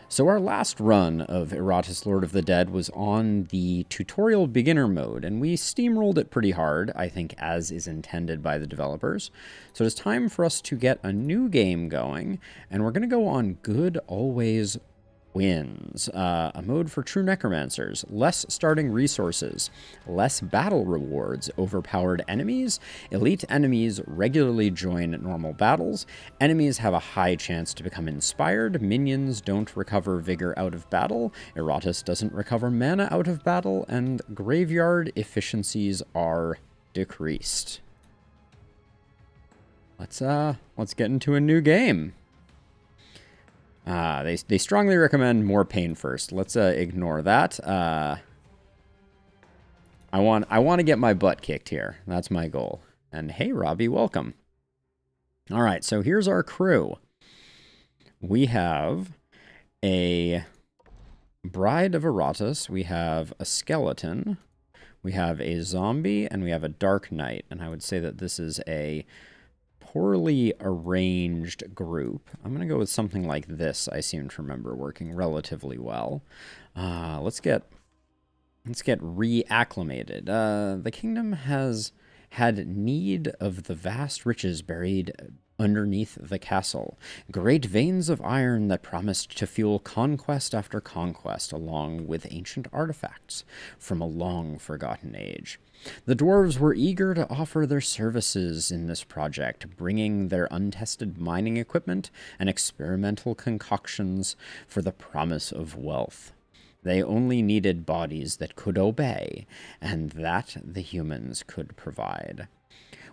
So our last run of Iratus Lord of the Dead was on the tutorial beginner mode, and we steamrolled it pretty hard, I think as is intended by the developers. So it's time for us to get a new game going, and we're going to go on Good Always Wins, a mode for true necromancers, less starting resources, less battle rewards, overpowered enemies, elite enemies regularly join normal battles, enemies have a high chance to become inspired, minions don't recover vigor out of battle, Iratus doesn't recover mana out of battle, and graveyard efficiencies are decreased. Let's get into a new game. They strongly recommend more pain first. Let's ignore that. I want to get my butt kicked here. That's my goal. And hey, Robbie, welcome. All right, so here's our crew. We have a Bride of Iratus. We have a skeleton. We have a zombie, and we have a Dark Knight. And I would say that this is a poorly arranged group. I'm going to go with something like this. I seem to remember working relatively well. Let's get reacclimated. The kingdom has had need of the vast riches buried underneath the castle, great veins of iron that promised to fuel conquest after conquest, along with ancient artifacts from a long forgotten age. The dwarves were eager to offer their services in this project, bringing their untested mining equipment and experimental concoctions for the promise of wealth. They only needed bodies that could obey, and that the humans could provide.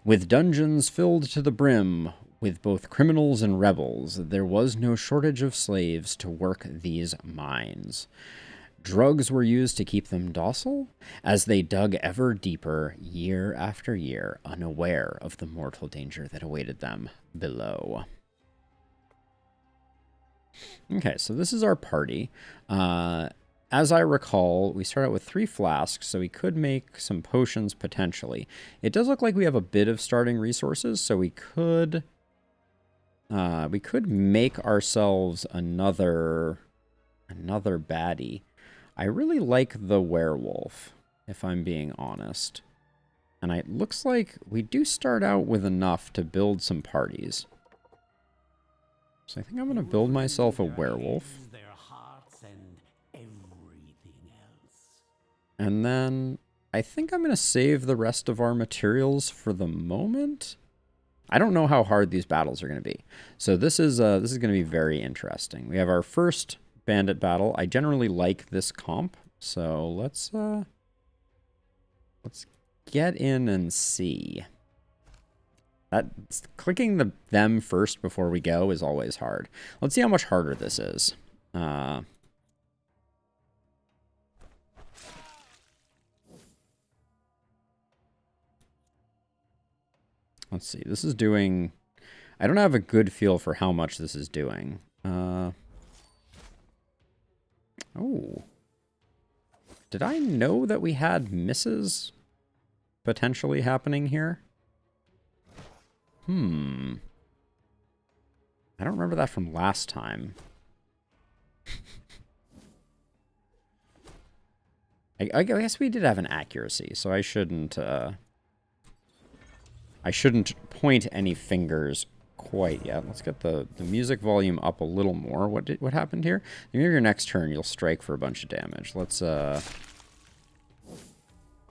With dungeons filled to the brim with both criminals and rebels, there was no shortage of slaves to work these mines. Drugs were used to keep them docile as they dug ever deeper year after year, unaware of the mortal danger that awaited them below. Okay, so this is our party. As I recall, we start out with 3 flasks, so we could make some potions potentially. It does look like we have a bit of starting resources, so we could make ourselves another baddie. I really like the werewolf, if I'm being honest. And it looks like we do start out with enough to build some parties. So I think I'm going to build myself a werewolf. And then I think I'm going to save the rest of our materials for the moment. I don't know how hard these battles are going to be. So this is going to be very interesting. We have our first bandit battle. I generally like this comp, so let's get in and see. That clicking them first before we go is always hard. Let's see how much harder this is. Let's see. This is doing... I don't have a good feel for how much this is doing. Oh. Did I know that we had misses potentially happening here? I don't remember that from last time. I guess we did have an accuracy, so I shouldn't point any fingers quite yet. Let's get the music volume up a little more. What happened here? Near your next turn, you'll strike for a bunch of damage. Let's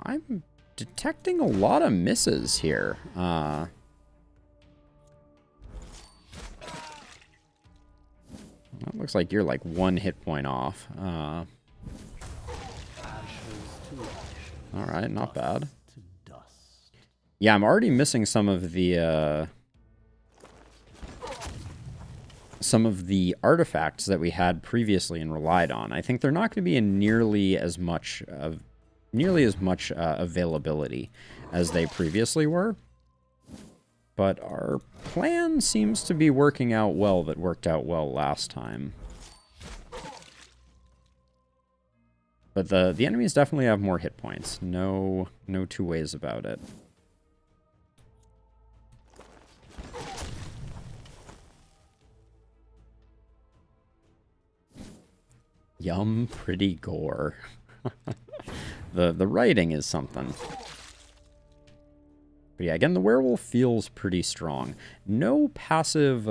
I'm detecting a lot of misses here. That looks like you're like 1 hit point off. All right, not bad. Yeah, I'm already missing some of the artifacts that we had previously and relied on. I think they're not going to be in nearly as much availability as they previously were. But our plan seems to be working out well. That worked out well last time. But the enemies definitely have more hit points. No two ways about it. Yum, pretty gore. The writing is something. But yeah, again, the werewolf feels pretty strong. No passive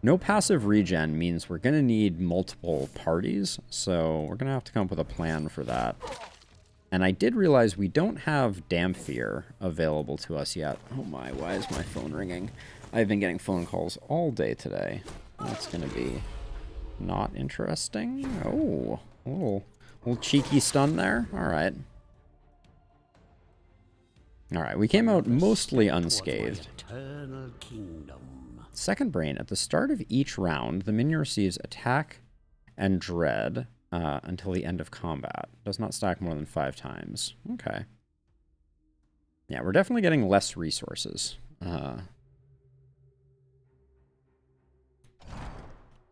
regen means we're gonna need multiple parties, so we're gonna have to come up with a plan for that. And I did realize we don't have Damphir available to us yet. Oh my, why is my phone ringing? I've been getting phone calls all day today. That's gonna be not interesting. Oh, a little cheeky stun there. Alright. Alright, we came out mostly unscathed. Second Brain. At the start of each round, the minion receives attack and dread until the end of combat. Does not stack more than 5 times. Okay. Yeah, we're definitely getting less resources.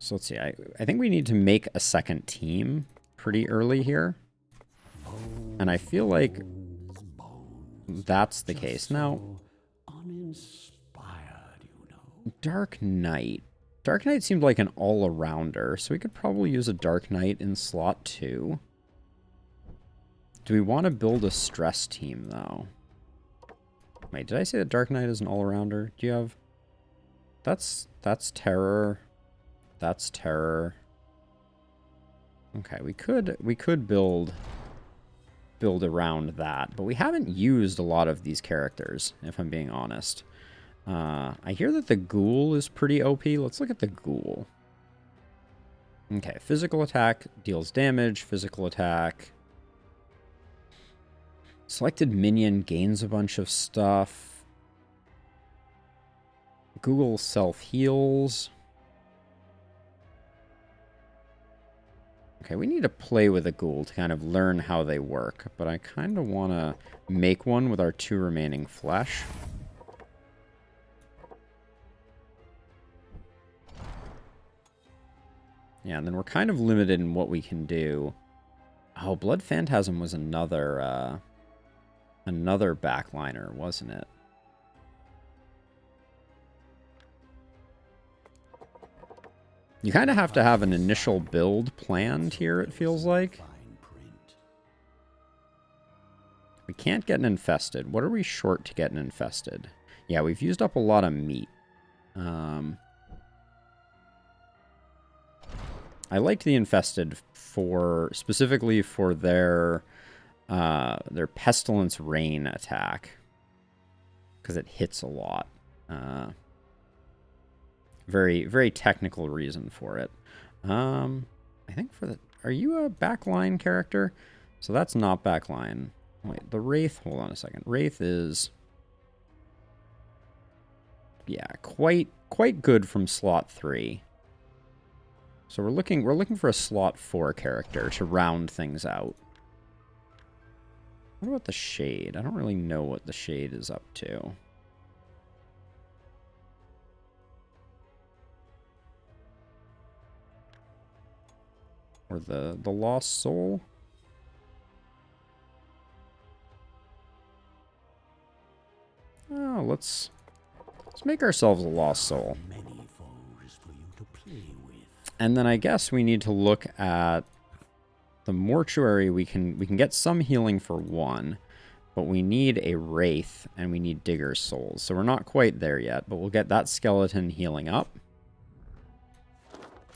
So let's see. I think we need to make a second team pretty early here. And I feel like that's the case. Now, Dark Knight. Dark Knight seemed like an all-arounder, so we could probably use a Dark Knight in slot 2. Do we want to build a stress team, though? Wait, did I say that Dark Knight is an all-arounder? Do you have... That's terror. That's terror. Okay, we could build around that, but we haven't used a lot of these characters, if I'm being honest. I hear that the ghoul is pretty OP. Let's look at the ghoul. Okay, physical attack deals damage. Physical attack. Selected minion gains a bunch of stuff. Ghoul self-heals. Okay, we need to play with a ghoul to kind of learn how they work, but I kind of want to make one with our 2 remaining flesh. Yeah, and then we're kind of limited in what we can do. Oh, Blood Phantasm was another backliner, wasn't it? You kind of have to have an initial build planned here, it feels like. We can't get an infested. What are we short to get an infested? Yeah, we've used up a lot of meat. I liked the infested specifically for their pestilence rain attack, because it hits a lot. Very, very technical reason for it. I think for the... Are you a backline character? So that's not backline. Wait, the Wraith... Hold on a second. Wraith is... Yeah, quite good from slot 3. So we're looking for a slot 4 character to round things out. What about the Shade? I don't really know what the Shade is up to. Or the Lost Soul? Oh, let's make ourselves a Lost Soul. And then I guess we need to look at the Mortuary. We can get some healing for 1, but we need a Wraith and we need Digger's Souls. So we're not quite there yet, but we'll get that skeleton healing up.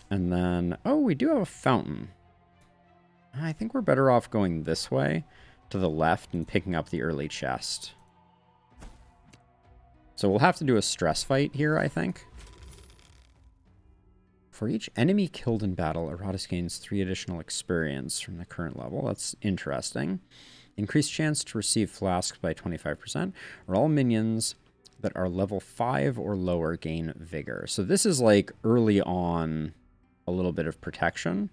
And then, oh, we do have a fountain. I think we're better off going this way to the left and picking up the early chest. So we'll have to do a stress fight here, I think. For each enemy killed in battle, Iratus gains 3 additional experience from the current level. That's interesting. Increased chance to receive flasks by 25%, or all minions that are level 5 or lower gain vigor. So this is like early on a little bit of protection.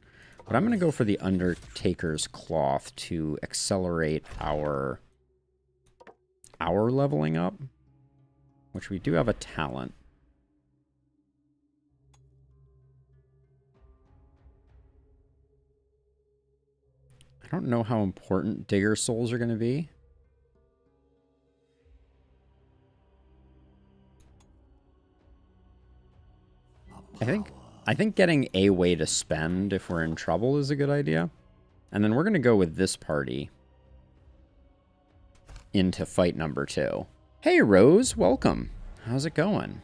But I'm going to go for the Undertaker's Cloth to accelerate our leveling up, which we do have a talent. I don't know how important Digger Souls are going to be. I I think getting a way to spend if we're in trouble is a good idea. And then we're going to go with this party into fight number 2. Hey, Rose, welcome. How's it going?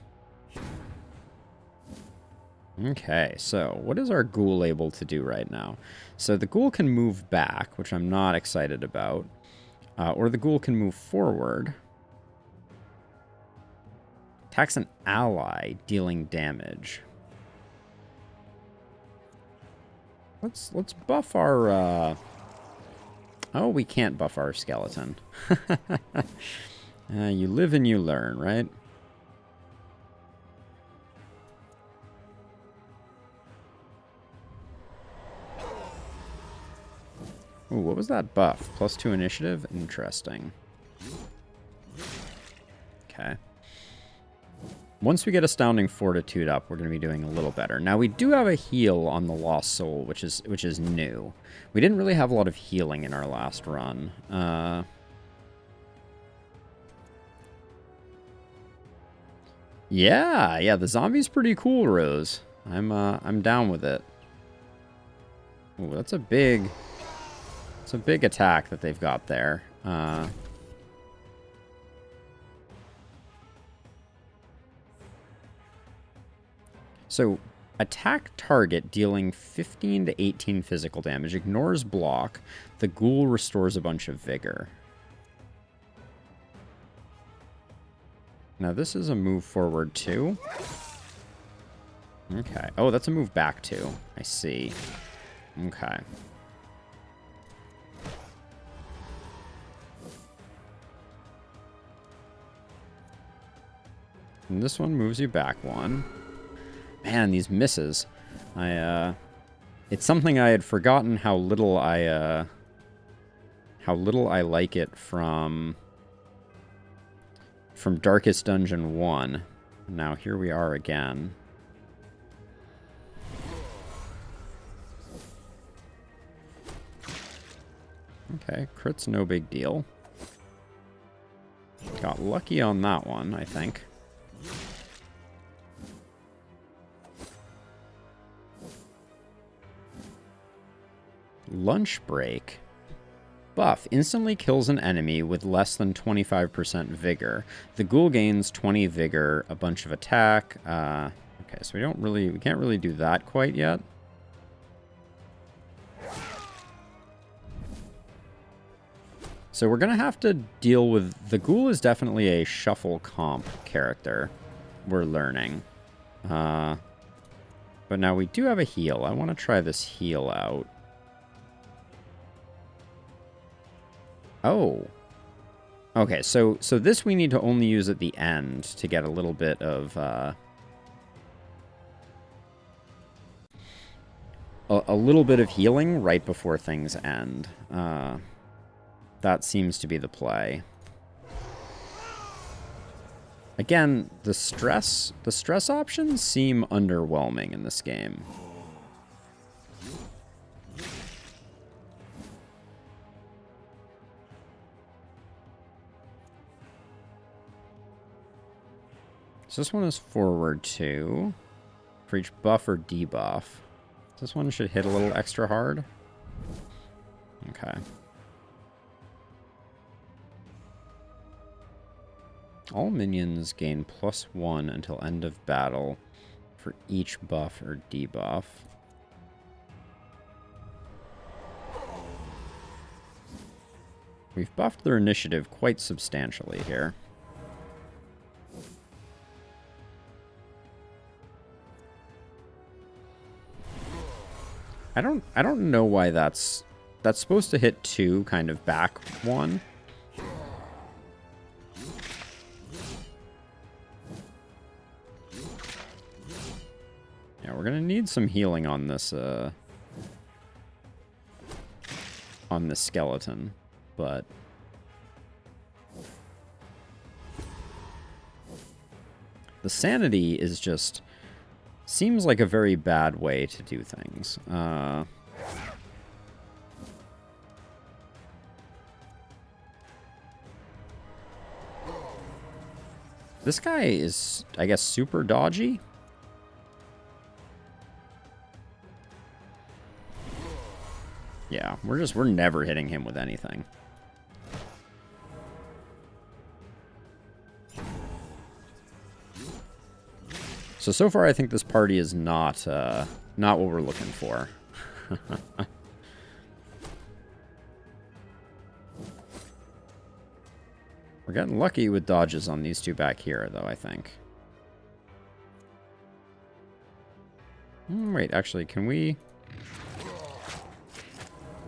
Okay, so what is our ghoul able to do right now? So the ghoul can move back, which I'm not excited about. Or the ghoul can move forward. Attacks an ally, dealing damage. Let's buff our... Oh, we can't buff our skeleton. You live and you learn, right? Ooh, what was that buff? +2 initiative? Interesting. Okay. Once we get Astounding Fortitude up, we're going to be doing a little better. Now, we do have a heal on the Lost Soul, which is new. We didn't really have a lot of healing in our last run. Yeah, the zombie's pretty cool, Rose. I'm down with it. Ooh, that's a big attack that they've got there. So, attack target dealing 15 to 18 physical damage. Ignores block. The ghoul restores a bunch of vigor. Now, this is a move forward, too. Okay. Oh, that's a move back, too. I see. Okay. And this one moves you back one. Man, these misses. It's something I had forgotten how little I like it from Darkest Dungeon 1. Now here we are again. Okay, crit's no big deal. Got lucky on that one, I think. Lunch break. Buff. Instantly kills an enemy with less than 25% vigor. The ghoul gains 20 vigor, a bunch of attack. Okay, so we can't really do that quite yet. So we're gonna have to deal with... The ghoul is definitely a shuffle comp character. We're learning. But now we do have a heal. I want to try this heal out. Oh. Okay, so this we need to only use at the end to get a little bit of... a little bit of healing right before things end. That seems to be the play. Again, the stress options seem underwhelming in this game. So this one is forward 2 for each buff or debuff. This one should hit a little extra hard. Okay. All minions gain +1 until end of battle for each buff or debuff. We've buffed their initiative quite substantially here. I don't know why that's supposed to hit 2, kind of back 1. Yeah, we're gonna need some healing on this skeleton, but the sanity is just seems like a very bad way to do things. This guy is, I guess, super dodgy. Yeah, we're never hitting him with anything. So far I think this party is not what we're looking for. We're getting lucky with dodges on these two back here, though, I think. Wait, actually, can we...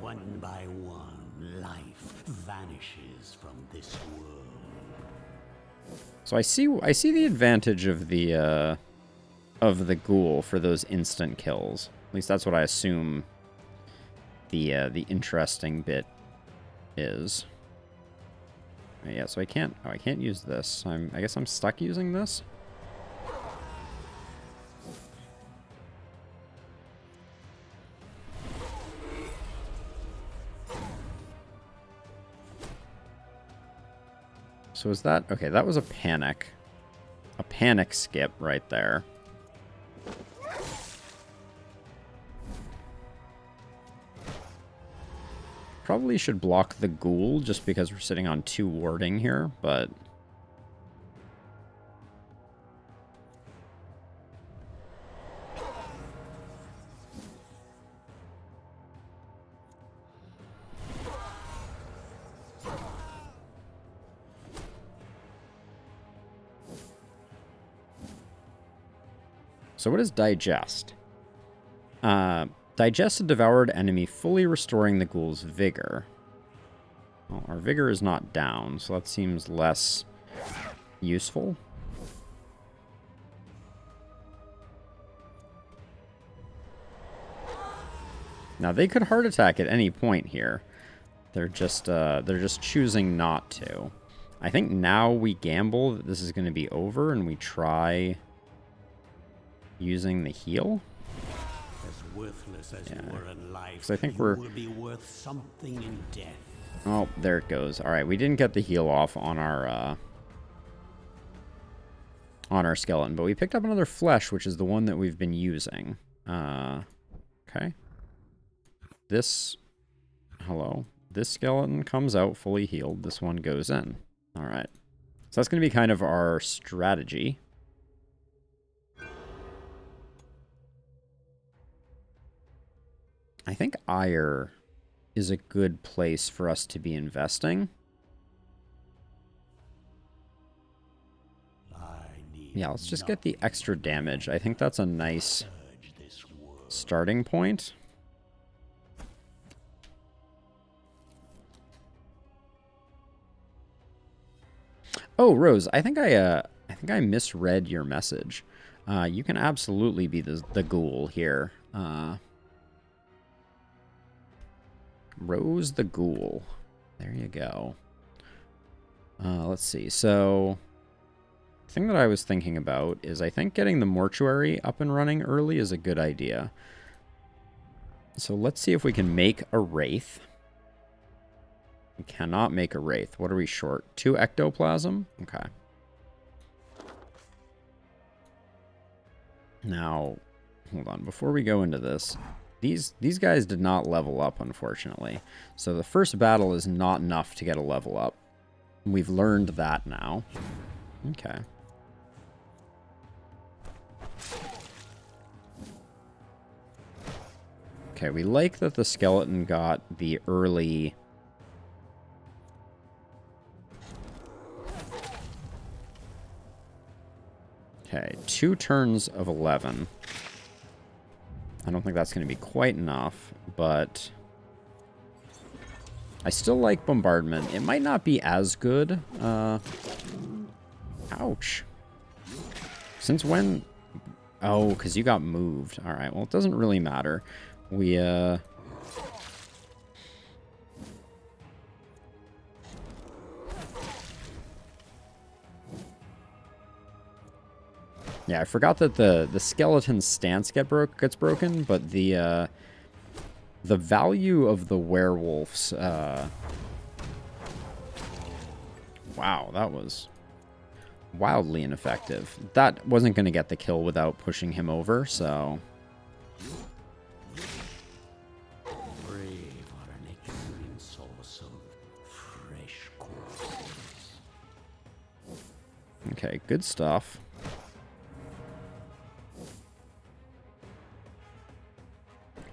One by one, life vanishes from this world. So I see the advantage of the ghoul for those instant kills. At least that's what I assume the interesting bit is. Yeah, so I can't use this. I guess I'm stuck using this. So is that... Okay, that was a panic. A panic skip right there. Probably should block the ghoul just because we're sitting on 2 warding here, but... So what is digest? Digest a devoured enemy, fully restoring the ghoul's vigor. Well, our vigor is not down, so that seems less useful. Now they could heart attack at any point here. They're just choosing not to. I think now we gamble that this is going to be over and we try using the heal. As worthless as you were in life, so I think you will be worth something in death. Oh, there it goes. All right, we didn't get the heal off on our skeleton, but we picked up another flesh, which is the one that we've been using. Okay. Hello. This skeleton comes out fully healed. This one goes in. All right. So that's going to be kind of our strategy. I think Ire is a good place for us to be investing. Yeah, let's just get the extra damage. I think that's a nice starting point. Oh, Rose, I think I misread your message. You can absolutely be the ghoul here. Rose the Ghoul. There you go. Let's see. So, the thing that I was thinking about is I think getting the mortuary up and running early is a good idea. So let's see if we can make a Wraith. We cannot make a Wraith. What are we short? 2 ectoplasm? Okay. Now, hold on. Before we go into this... These guys did not level up, unfortunately. So the first battle is not enough to get a level up. We've learned that now. Okay. Okay, we like that the skeleton got the early... Okay, 2 turns of 11. I don't think that's going to be quite enough, but I still like bombardment. It might not be as good. Ouch. Since when? Oh, because you got moved. All right, well, it doesn't really matter. We, Yeah, I forgot that the skeleton's stance gets broken, but the value of the werewolves. Wow, that was wildly ineffective. That wasn't going to get the kill without pushing him over, so. Brave Okay, good stuff.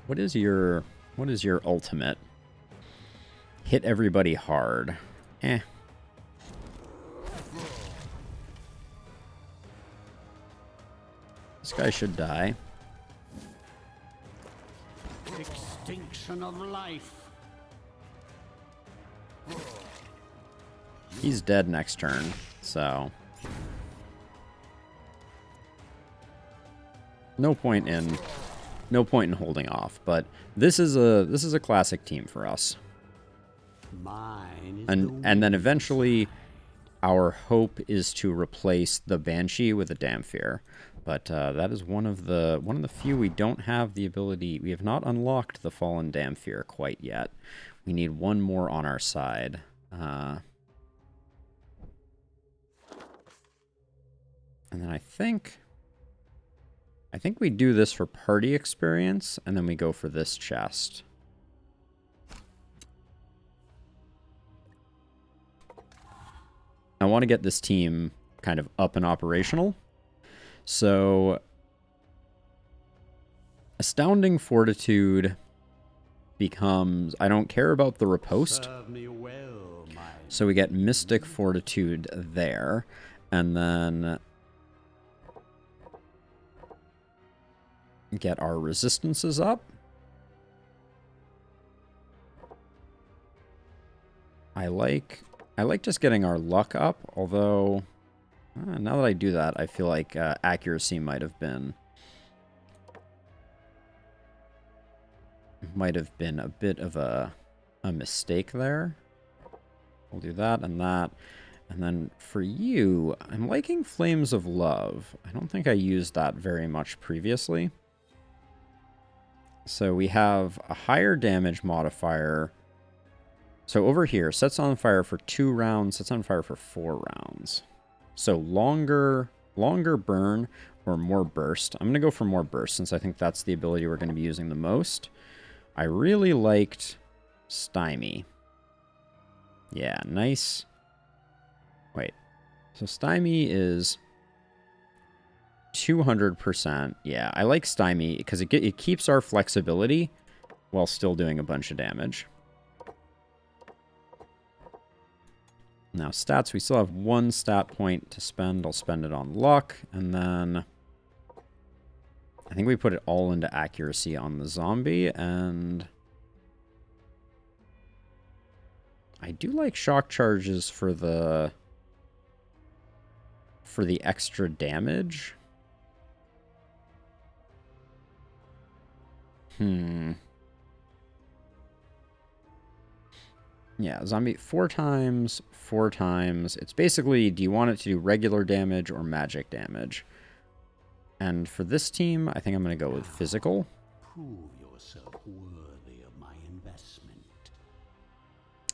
What is your ultimate? Hit everybody hard. Eh. This guy should die. Extinction of life. He's dead next turn, so no point in holding off. But this is a classic team for us. Mine is And then eventually our hope is to replace the Banshee with a Damphir. But that is one of the few we don't have the ability. We have not unlocked the Fallen Damphir quite yet. We need one more on our side. And then I think we do this for party experience, and then we go for this chest. I want to get this team kind of up and operational. So, Astounding Fortitude becomes... I don't care about the riposte. So we get Mystic Fortitude there. And then get our resistances up. I like just getting our luck up, although... now that I do that, I feel like accuracy might have been a bit of a mistake there. We'll do that and that. And then for you, I'm liking Flames of Love. I don't think I used that very much previously. So we have a higher damage modifier. So over here, sets on fire for 2 rounds, sets on fire for 4 rounds. So longer burn or more burst. I'm going to go for more burst since I think that's the ability we're going to be using the most. I really liked Stymie. Yeah, nice. Wait. So Stymie is 200%. Yeah, I like Stymie because it keeps our flexibility while still doing a bunch of damage. Now, stats, we still have 1 stat point to spend. I'll spend it on luck. And then I think we put it all into accuracy on the zombie. And I do like shock charges for the extra damage. Yeah, zombie 4 times, 4 times. It's basically, do you want it to do regular damage or magic damage? And for this team, I think I'm going to go with physical. Prove yourself worthy of my investment.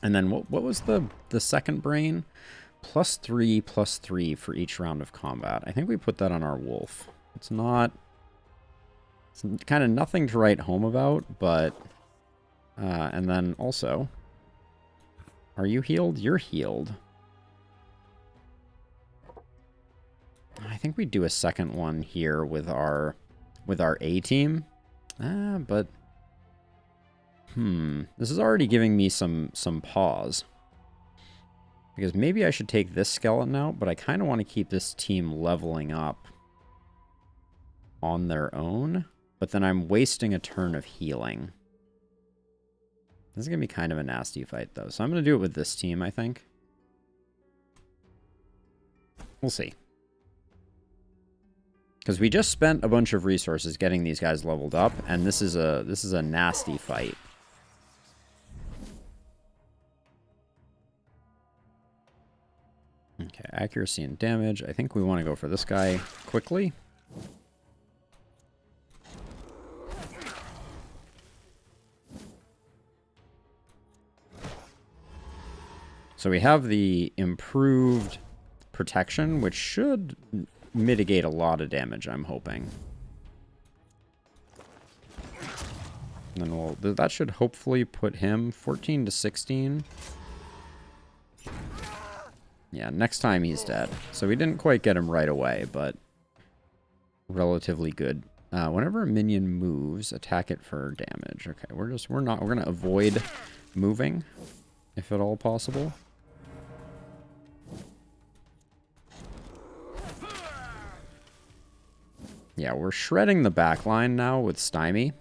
And then what was the second brain? +3/+3 for each round of combat. I think we put that on our wolf. It's kind of nothing to write home about, but... and then also... Are you healed? You're healed. I think we do a second one here with our A team. But this is already giving me some pause. Because maybe I should take this skeleton out, but I kind of want to keep this team leveling up on their own. But then I'm wasting a turn of healing. This is going to be kind of a nasty fight, though. So I'm going to do it with this team, I think. We'll see. Because we just spent a bunch of resources getting these guys leveled up, and this is a nasty fight. Okay, accuracy and damage. I think we want to go for this guy quickly. So we have the improved protection, which should mitigate a lot of damage, I'm hoping. And then that should hopefully put him 14 to 16. Yeah, next time he's dead. So we didn't quite get him right away, but relatively good. Whenever a minion moves, attack it for damage. Okay, we're gonna avoid moving, if at all possible. Yeah, we're shredding the back line now with Stymie.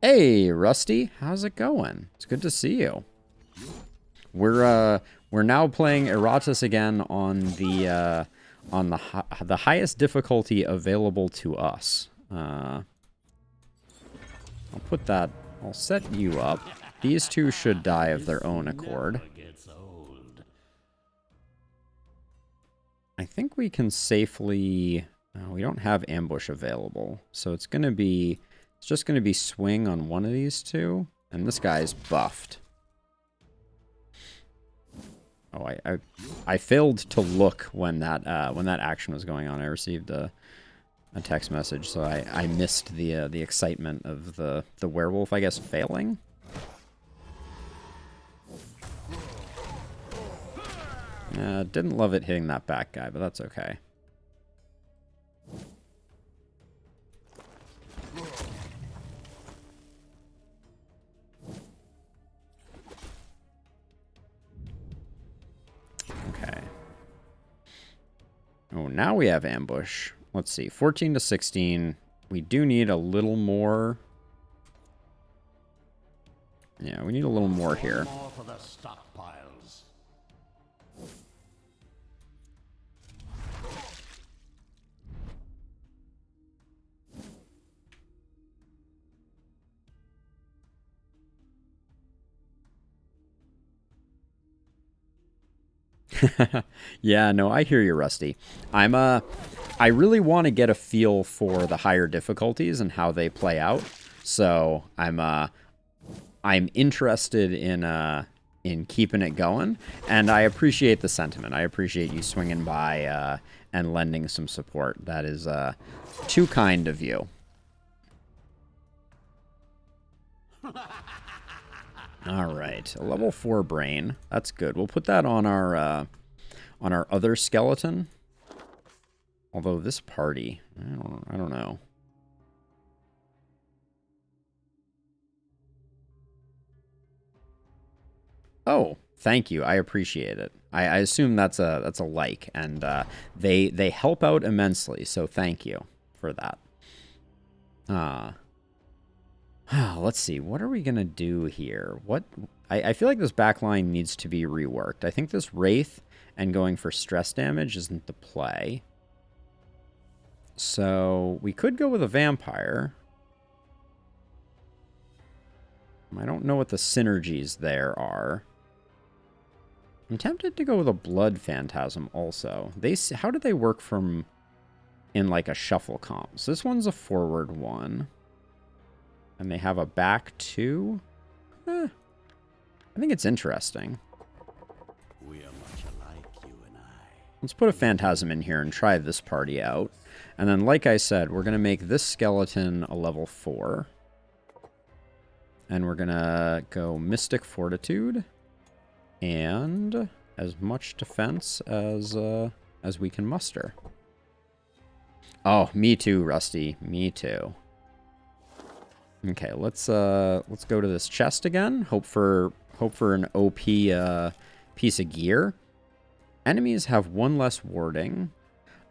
Hey, Rusty, how's it going? It's good to see you. We're now playing Iratus again on the highest difficulty available to us. I'll put that. I'll set you up. These two should die of their own accord. I think we can safely. We don't have ambush available, so it's just gonna be swing on one of these two, and this guy's buffed. Oh, I failed to look when that action was going on. I received a text message, so I missed the excitement of the werewolf, I guess, failing. Didn't love it hitting that back guy, but that's okay. Okay. Oh, now we have ambush. Let's see, 14 to 16. We do need a little more. Yeah, we need a little more here. More for the stockpiles. Yeah, no, I hear you, Rusty. I really want to get a feel for the higher difficulties and how they play out. So I'm interested in keeping it going, and I appreciate the sentiment. I appreciate you swinging by and lending some support. That is too kind of you. All right, a level 4 brain. That's good. We'll put that on our other skeleton. Although this party, I don't know. Oh, thank you. I appreciate it. I assume that's a like, and they help out immensely. So thank you for that. Let's see. What are we gonna do here? I feel like this backline needs to be reworked. I think this Wraith and going for stress damage isn't the play. So we could go with a vampire. I don't know what the synergies there are. I'm tempted to go with a blood phantasm also. How do they work from in like a shuffle comp? So this one's a forward one. And they have a back two. I think it's interesting. We are much alike, you and I. Let's put a phantasm in here and try this party out. And then, like I said, we're going to make this skeleton a level 4. And we're going to go Mystic Fortitude. And as much defense as we can muster. Oh, me too, Rusty. Me too. Okay, let's go to this chest again. Hope for an OP piece of gear. Enemies have 1 less warding.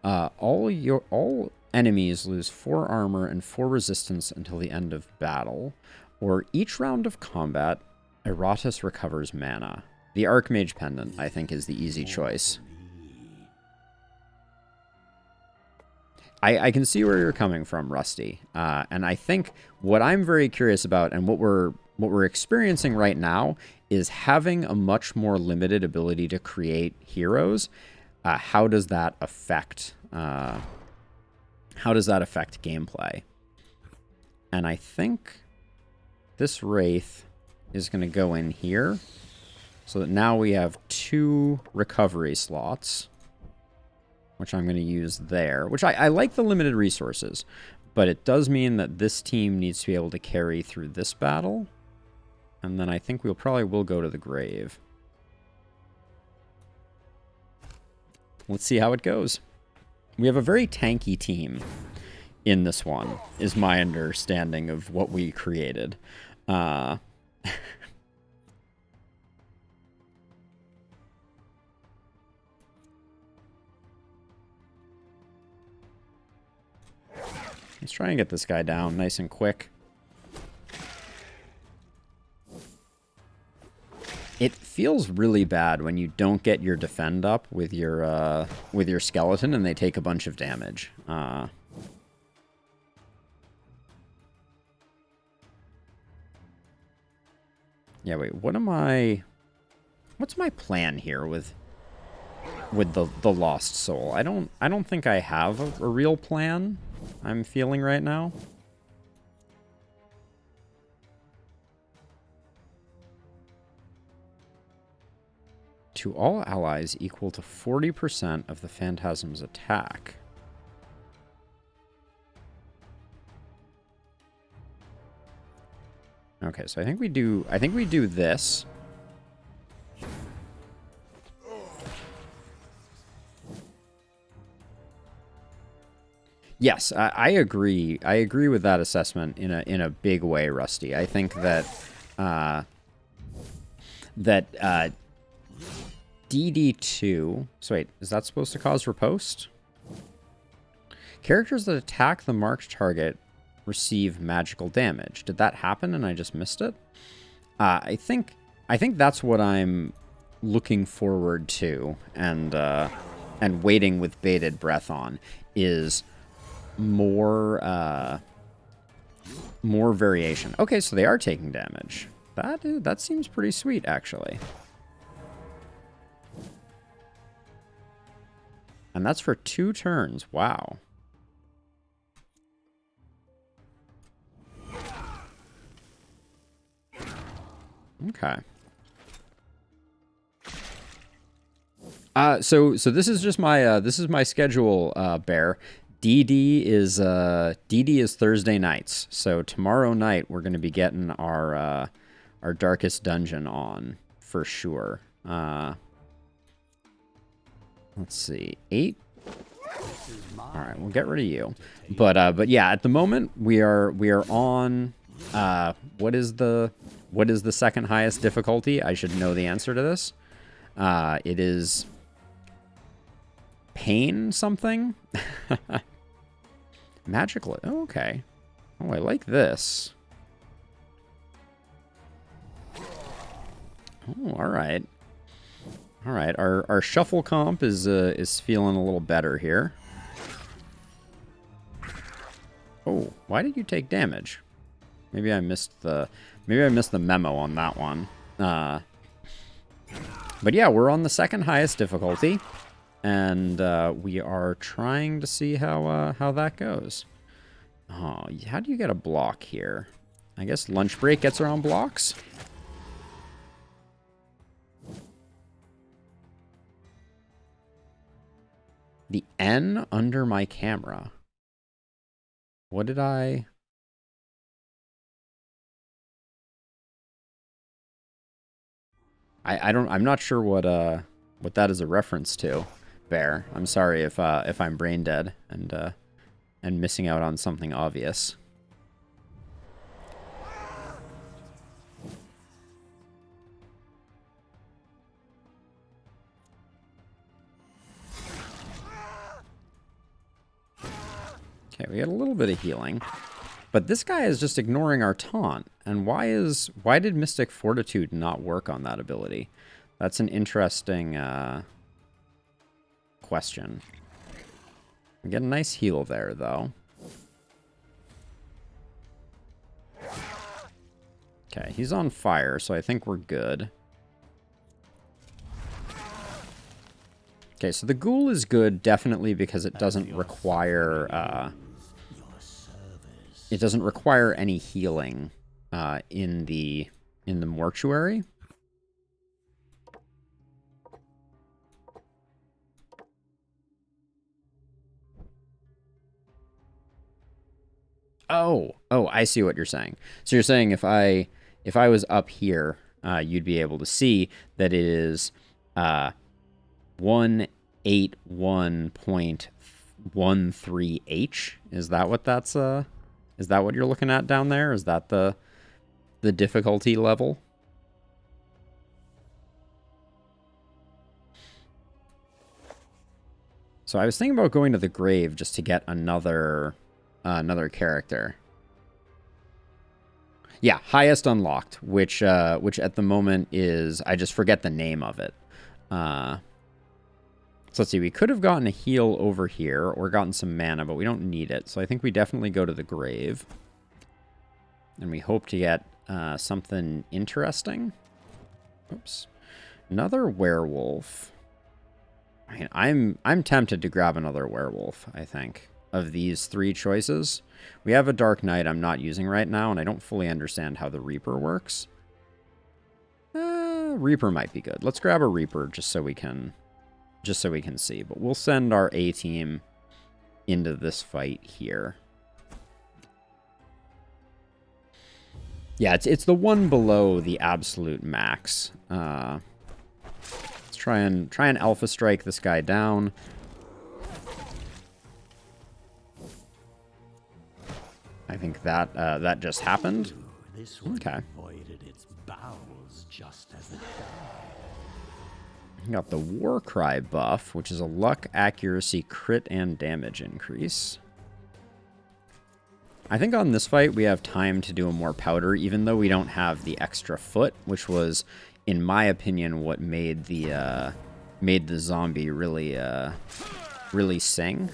All enemies lose 4 armor and 4 resistance until the end of battle. Or each round of combat, Iratus recovers mana. The Archmage Pendant, I think, is the easy choice. I can see where you're coming from, Rusty. And I think what I'm very curious about and what we're experiencing right now is having a much more limited ability to create heroes. How does that affect gameplay? And I think this Wraith is going to go in here so that now we have 2 recovery slots, which I'm going to use there, which I like the limited resources, but it does mean that this team needs to be able to carry through this battle, and then I think we'll probably will go to the grave. Let's see how it goes. We have a very tanky team in this one, is my understanding of what we created. Let's try and get this guy down nice and quick. It feels really bad when you don't get your defend up with your skeleton and they take a bunch of damage. Yeah, wait, what's my plan here with the lost soul? I don't think I have a real plan I'm feeling right now. To all allies equal to 40% of the phantasm's attack. Okay, so I think we do this. Yes, I agree. I agree with that assessment in a big way, Rusty. I think that DD2. So wait, is that supposed to cause riposte? Characters that attack the marked target receive magical damage. Did that happen and I just missed it? I think that's what I'm looking forward to and waiting with bated breath on is more variation. Okay, so they are taking damage. That seems pretty sweet, actually. And that's for 2 turns. Wow. Okay. So this is just my schedule, Bear. DD is Thursday nights. So tomorrow night we're going to be getting our darkest dungeon on for sure. Let's see, 8. All right, we'll get rid of you. But yeah, at the moment we are on. What is the second highest difficulty? I should know the answer to this. It is pain something. Magical. Oh, okay. Oh, I like this. Oh, all right. All right. Our shuffle comp is feeling a little better here. Oh, why did you take damage? Maybe I missed the memo on that one. But yeah, we're on the second highest difficulty, and we are trying to see how that goes. Oh, how do you get a block here? I guess lunch break gets her on blocks. The N under my camera. What did I... I'm not sure what that is a reference to, Bear. I'm sorry if I'm brain dead and missing out on something obvious. Okay, we got a little bit of healing. But this guy is just ignoring our taunt. And why did Mystic Fortitude not work on that ability? That's an interesting question. We get a nice heal there, though. Okay, he's on fire, so I think we're good. Okay, so the ghoul is good, definitely, because it doesn't require any healing in the mortuary. Oh, I see what you're saying. So you're saying if I was up here, you'd be able to see that it is 1 81.13H. Is that what that's is that what you're looking at down there? Is that the difficulty level? So I was thinking about going to the grave just to get another character. Yeah, highest unlocked, which at the moment is, I just forget the name of it. So let's see, we could have gotten a heal over here or gotten some mana, but we don't need it. So I think we definitely go to the grave. And we hope to get something interesting. Oops. Another werewolf. I mean, I'm tempted to grab another werewolf, I think, of these three choices. We have a Dark Knight I'm not using right now, and I don't fully understand how the Reaper works. Reaper might be good. Let's grab a Reaper just so we can see. But we'll send our A team into this fight here. Yeah, it's the one below the absolute max. Let's try and Alpha Strike this guy down. I think that that just happened. Okay. Its bowels just as it We got the Warcry buff, which is a luck, accuracy, crit, and damage increase. I think on this fight we have time to do a more powder, even though we don't have the extra foot, which was, in my opinion, what made the zombie really really sing.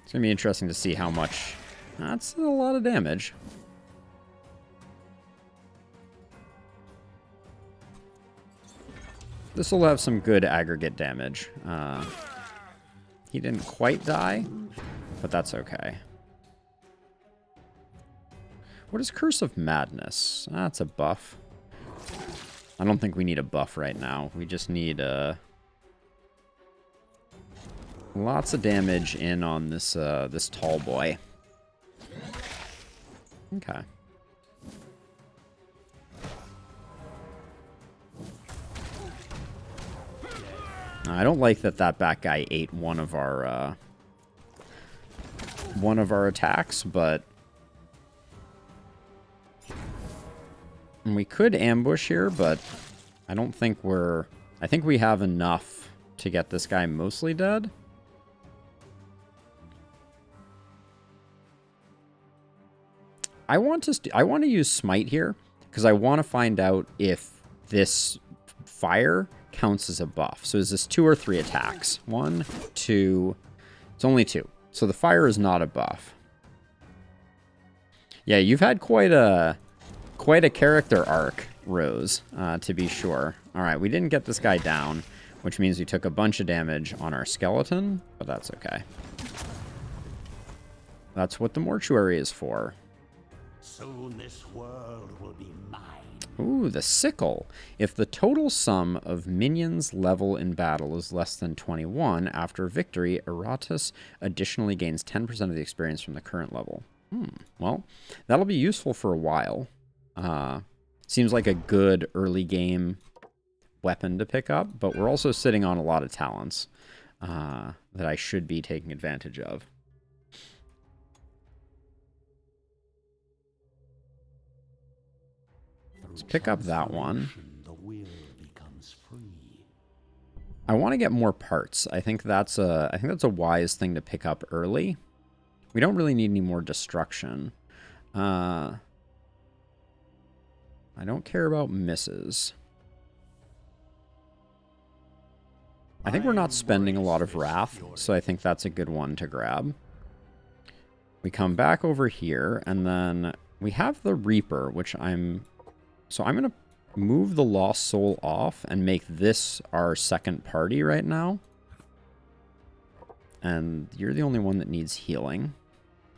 It's gonna be interesting to see how much. That's a lot of damage. This will have some good aggregate damage. He didn't quite die, but that's okay. What is Curse of Madness? That's a buff. I don't think we need a buff right now. We just need lots of damage in on this this tall boy. Okay. I don't like that bat guy ate one of our attacks, but we could ambush here, but I don't think we're. I think we have enough to get this guy mostly dead. I want to use Smite here because I want to find out if this fire counts as a buff. So is this 2 or 3 attacks? 1, 2. It's only 2. So the fire is not a buff. Yeah, you've had quite a character arc, Rose, to be sure. All right, we didn't get this guy down, which means we took a bunch of damage on our skeleton, but that's okay. That's what the mortuary is for. Soon this world will be mine. Ooh, the sickle. If the total sum of minions' level in battle is less than 21, after victory, Iratus additionally gains 10% of the experience from the current level. Well, that'll be useful for a while. Seems like a good early game weapon to pick up, but we're also sitting on a lot of talents that I should be taking advantage of. Let's pick up that one. I want to get more parts. I think that's a wise thing to pick up early. We don't really need any more destruction. I don't care about misses. I think we're not spending a lot of Wrath, so I think that's a good one to grab. We come back over here, and then we have the Reaper, which So I'm going to move the Lost Soul off and make this our second party right now. And you're the only one that needs healing.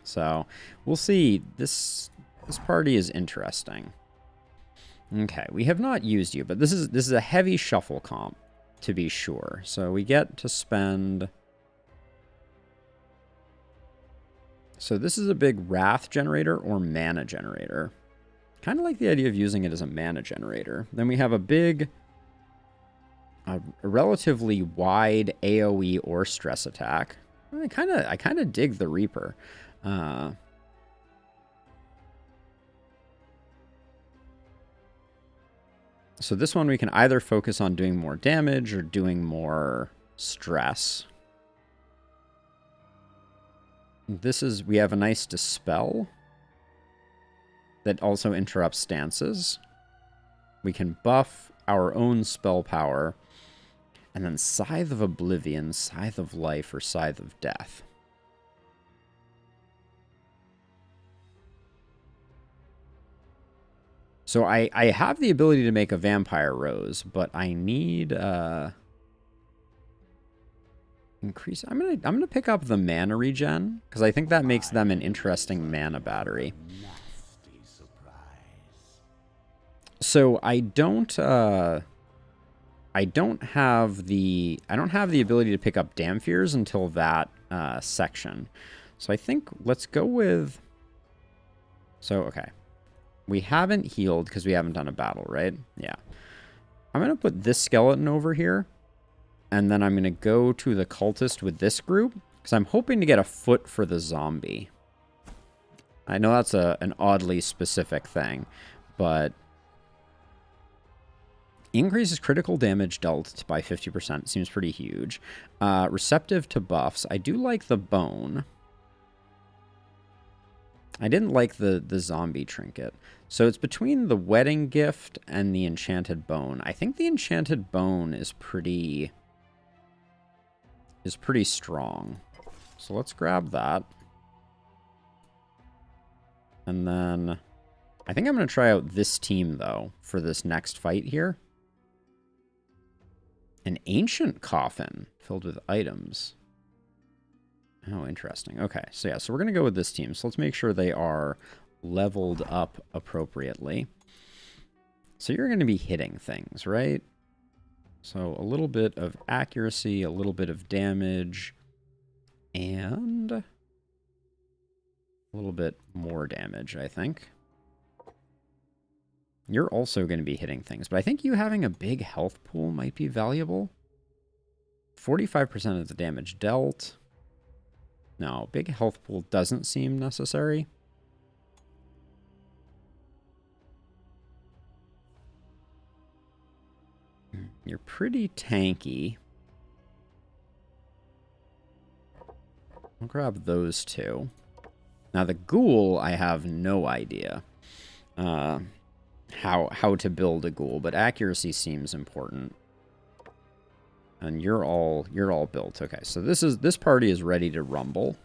So we'll see. This party is interesting. Okay, we have not used you, but this is a heavy shuffle comp, to be sure. So we get to spend So this is a big wrath generator or mana generator. Kind of like the idea of using it as a mana generator. Then we have a big, a relatively wide AoE or stress attack. I kind of dig the Reaper. So this one we can either focus on doing more damage or doing more stress. We have a nice Dispel that also interrupts stances. We can buff our own spell power. And then Scythe of Oblivion, Scythe of Life, or Scythe of Death. So I have the ability to make a Vampire Rose, but I need increase. I'm gonna pick up the mana regen because I think that makes them an interesting mana battery. So I don't have the ability to pick up Dampiers until that section. So I think let's go with. So okay, we haven't healed because we haven't done a battle, right? Yeah. I'm gonna put this skeleton over here. And then I'm going to go to the cultist with this group, because I'm hoping to get a foot for the zombie. I know that's an oddly specific thing, but increases critical damage dealt by 50%. Seems pretty huge. Receptive to buffs. I do like the bone. I didn't like the zombie trinket. So it's between the wedding gift and the enchanted bone. I think the enchanted bone is pretty strong. So let's grab that. And then I think I'm going to try out this team, though, for this next fight here. An ancient coffin filled with items. Oh, interesting. Okay, so yeah, so we're going to go with this team. So let's make sure they are leveled up appropriately. So you're going to be hitting things, right? So a little bit of accuracy, a little bit of damage, and a little bit more damage, I think. You're also going to be hitting things, but I think you having a big health pool might be valuable. 45% of the damage dealt. No, big health pool doesn't seem necessary. You're pretty tanky. I'll grab those two. Now the ghoul, I have no idea how to build a ghoul, but accuracy seems important. And you're all built. Okay, so this party is ready to rumble.